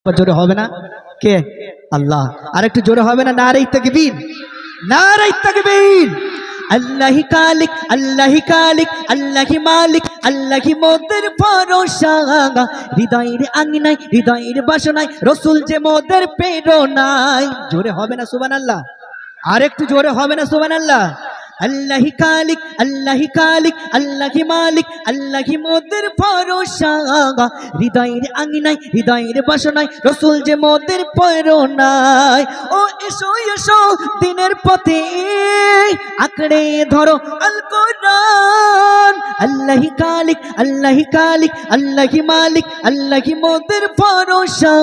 জোরে হবে না কে? আল্লাহ। আর একটু জোরে হবে না? নারে তাকবীর, নারে তাকবীর। আল্লাহি কালিক, আল্লাহি কালিক, আল্লাহি মালিক, আল্লাহি মোদের ভরসা। হৃদয়ের আঙিনায়, হৃদয়ের বাসনায় রসুল যে মোদের প্রেরণায়। জোরে হবে না সুবহানাল্লাহ? আর একটু জোরে হবে না সুবহানাল্লাহ? আল্লাহি কালিক, আল্লাহি কালিক, আল্লাহি মালিক, আল্লাহি মোদের ভরসা। হৃদয়ের আঙিনায়, হৃদয়ের বাসনায় রসুল যে মোদের প্রেরণায়। ও এসো এসো দিনের পথে আঁকড়ে ধরো আল কোরআন। আল্লাহি কালিক, আল্লাহি কালিক, আল্লাহি মালিক, আল্লাহি মোদের ভরসা।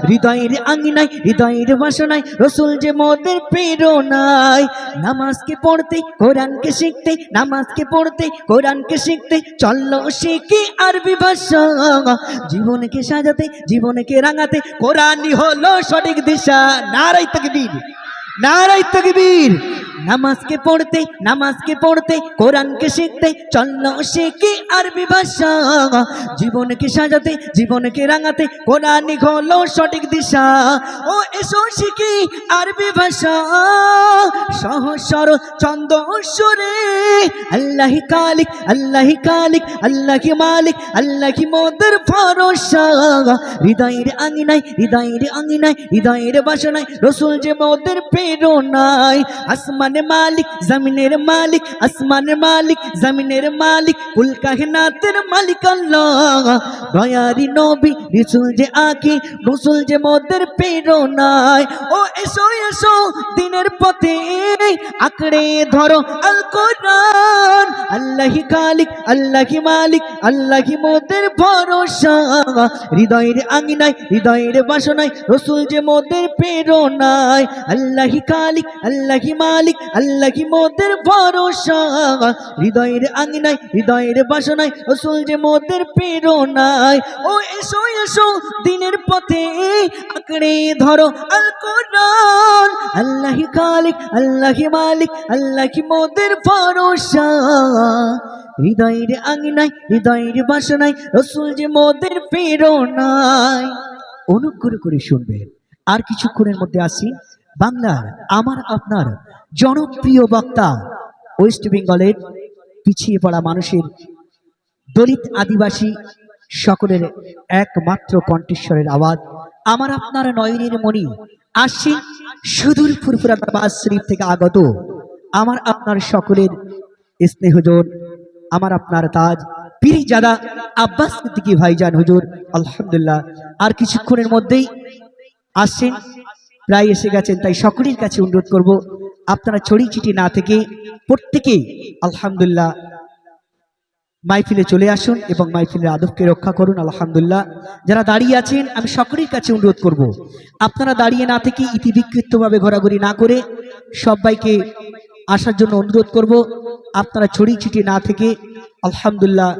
হৃদয়ের আঙিনায়, হৃদয়ের বাসনায় রসুল যে মোদের প্রেরণায়। নামাজকে পড়তে, কোরআনকে শিখতে, নামাজকে পড়তে, কোরআনকে শিখতে চলো শিখি আরবি ভাষা। জীবনকে সাজাতে, জীবনকে রাঙাতে কোরআনই হলো সঠিক দিশা। নারে তাকবীর, নারে তাকবীর। নামাজকে পড়তে, নামাজকে পড়তে, কোরআনকে শিখতে চলো শিখি আরবি ভাষা। জীবনকে সাজাতে, জীবনকে রাঙাতে কোরআনই হলো সঠিক দিশা। ও এসো শিখি আরবি ভাষা সহজ সরল ছন্দ সুরে। আল্লাহি কালিক, আল্লাহি কালিক, আল্লাহি মালিক, আল্লাহি মোদের ভরসা। হৃদয়ের আঙিনায়, হৃদয়ের আঙিনায়, হৃদয়ের বাসনায় রসুল যে মোদের প্রেরণায়। আসমানের মালিক, জমিনের মালিক, আসমানের মালিক, জমিনের মালিক, কুল কায়নাতের মালিক আল্লাহ। দয়ারি নবী রসুল যে আঁকি, রসুল যে মোদের প্রেরণায়। ও এসো এসো দিনের পথে আঁকড়ে ধরো আল কোরআন। আল্লাহি কালিক, আল্লাহি মালিক, আল্লাহি মোদের ভরসা। হৃদয়ের আঙিনায়, হৃদয়ের বাসনায় রসুল যে মোদের প্রেরণায়। আল্লাহি কালিক, আল্লাহি মালিক, আল্লাহি মোদের ভরসা। হৃদয়ের আঙিনায়, হৃদয়ের বাসনায় রসুল যে মোদের প্রেরণায়। ও এসো এসো দিনের পথে আঁকড়ে ধরো আল কোরআন। আল্লাহি কালিক, আল্লাহি মালিক, আল্লাহি মোদের ভরসা। হৃদয়ের আঙিনায়, হৃদয়ের বাসনায় রসুল যে মোদের প্রেরণায়। অনুগ্রহ করে শুনবেন, আর কিছুক্ষণের মধ্যে আসি বাংলার আমার আপনার জনপ্রিয় বক্তা, ওয়েস্ট বেঙ্গলের পিছিয়ে পড়া মানুষের, দলিত আদিবাসী সকলের একমাত্র কণ্ঠস্বরের আওয়াজ, আমার আপনার নয়নের মণি, আসছি সুদূর ফুরফুরা দরবার শরীফ থেকে আগত আমার আপনার সকলের স্নেহজন, আমার আপনার তাজ পীরজাদা আব্বাস সিদ্দিকী ভাইজান হুজুর। আলহামদুলিল্লাহ আর কিছুক্ষণের মধ্যেই আসছেন, প্রায় এসে গেছেন। তাই সকলের কাছে অনুরোধ করব আপনারা ছড়ি চিঠি না থেকে প্রত্যেকেই আলহামদুলিল্লাহ মাহফিলে চলে আসুন এবং মাহফিলের আদবকে রক্ষা করুন। আলহামদুলিল্লাহ যারা দাঁড়িয়ে আছেন আমি সকলের কাছে অনুরোধ করব আপনারা দাঁড়িয়ে না থেকে ইতিবিক্ষিপ্তভাবে ঘোরাঘুরি না করে সবাইকে আসার জন্য অনুরোধ করব। আপনারা ছড়ি চিঠি না থেকে আলহামদুলিল্লাহ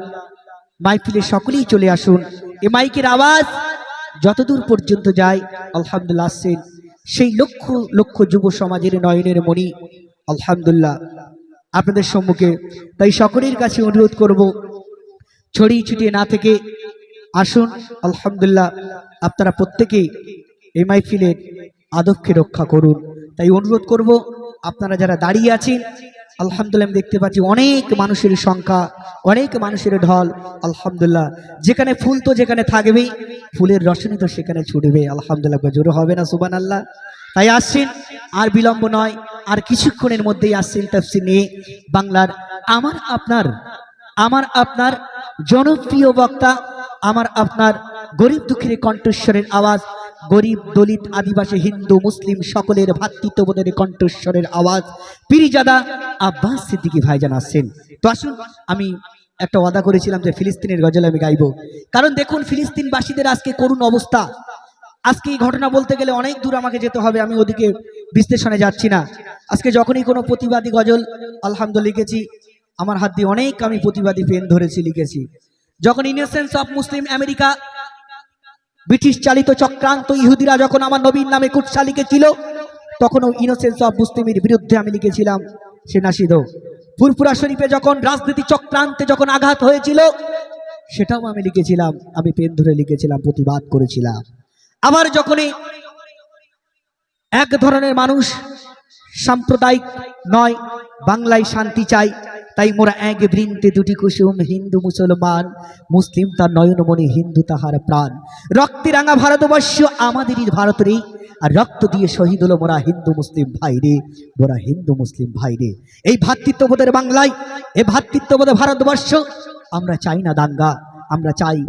মাহফিলে সকলেই চলে আসুন। এই মাইকের আওয়াজ যতদূর পর্যন্ত যায় আলহামদুলিল্লাহ আসছেন সেই লক্ষ লক্ষ যুব সমাজের নয়নের মণি আলহামদুলিল্লাহ আপনাদের সম্মুখে। তাই সকলের কাছে অনুরোধ করব ছড়িয়ে ছিটিয়ে না থেকে আসুন। আলহামদুলিল্লাহ আপনারা প্রত্যেকেই এই মাহফিলের আদবকে রক্ষা করুন। তাই অনুরোধ করব আপনারা যারা দাঁড়িয়ে আছেন আলহামদুলিল্লাহ আমি দেখতে পাচ্ছি অনেক মানুষের সংখ্যা, অনেক মানুষের ঢল। আলহামদুলিল্লাহ যেখানে ফুল তো যেখানে থাকবেই, ফুলের রসনী তো সেখানে ছুটবে। আলহামদুলিল্লাহ জোরে হবে না সুবহানাল্লাহ? তাই আসছেন, আর বিলম্ব নয়, আর কিছুক্ষণের মধ্যেই আসছেন তাফসীর নিয়ে বাংলার আমার আপনার জনপ্রিয় বক্তা, আমার আপনার গরিব দুঃখের কণ্ঠস্বরের আওয়াজ, গরিব দলিত আদিবাসী হিন্দু মুসলিম সকলের ভ্রাতৃত্ববোধের কণ্ঠস্বরের আওয়াজ পীরজাদা আব্বাস সিদ্দিকী ভাইজান আসছেন। তো আসুন, আমি একটা ওয়াদা করেছিলাম যে ফিলিস্তিনের গজল আমি গাইব, কারণ দেখুন ফিলিস্তিনবাসীদের আজকে করুণ অবস্থা। আজকে এই ঘটনা বলতে গেলে অনেক দূর আমাকে যেতে হবে, আমি ওদিকে বিশ্লেষণে যাচ্ছি না। আজকে যখনই কোনো প্রতিবাদী গজল আলহামদুলিল্লাহ লিখেছি, আমার হাত দিয়ে অনেক আমি প্রতিবাদী পেন ধরেছি, লিখেছি। যখন innocence of Muslim America British চালিত চক্রান্ত ইহুদিরা যখন আমার নবীর নামে কুৎসা লিখেছিল, তখনও ইনোসেন্স অফ মুসলিমের বিরুদ্ধে আমি লিখেছিলাম সে নাসিদ। ফুরফুরা শরীফে যখন রাজনীতি চক্রান্তে যখন আঘাত হয়েছিল সেটাও আমি লিখেছিলাম, আমি পেন ধরে লিখেছিলাম, প্রতিবাদ করেছিলাম। আবার যখনই এক ধরনের মানুষ সাম্প্রদায়িক নয়, বাংলায় শান্তি চাই, তাই মোরা এক বৃন্তে দুটি কুসুম, হিন্দু মুসলমান, মুসলিম তার নয়নমণি, হিন্দু তাহার প্রাণ। রক্তে রাঙা ভারতবর্ষ আমাদেরই ভারত রে, আর রক্ত দিয়ে শহীদ হলো মোরা হিন্দু মুসলিম ভাই রে, মোরা হিন্দু মুসলিম ভাই রে। এই ভ্রাতৃত্ববোধের বাংলায়, এই ভ্রাতৃত্ববোধের ভারতবর্ষ, আমরা চাই না দাঙ্গা, আমরা চাই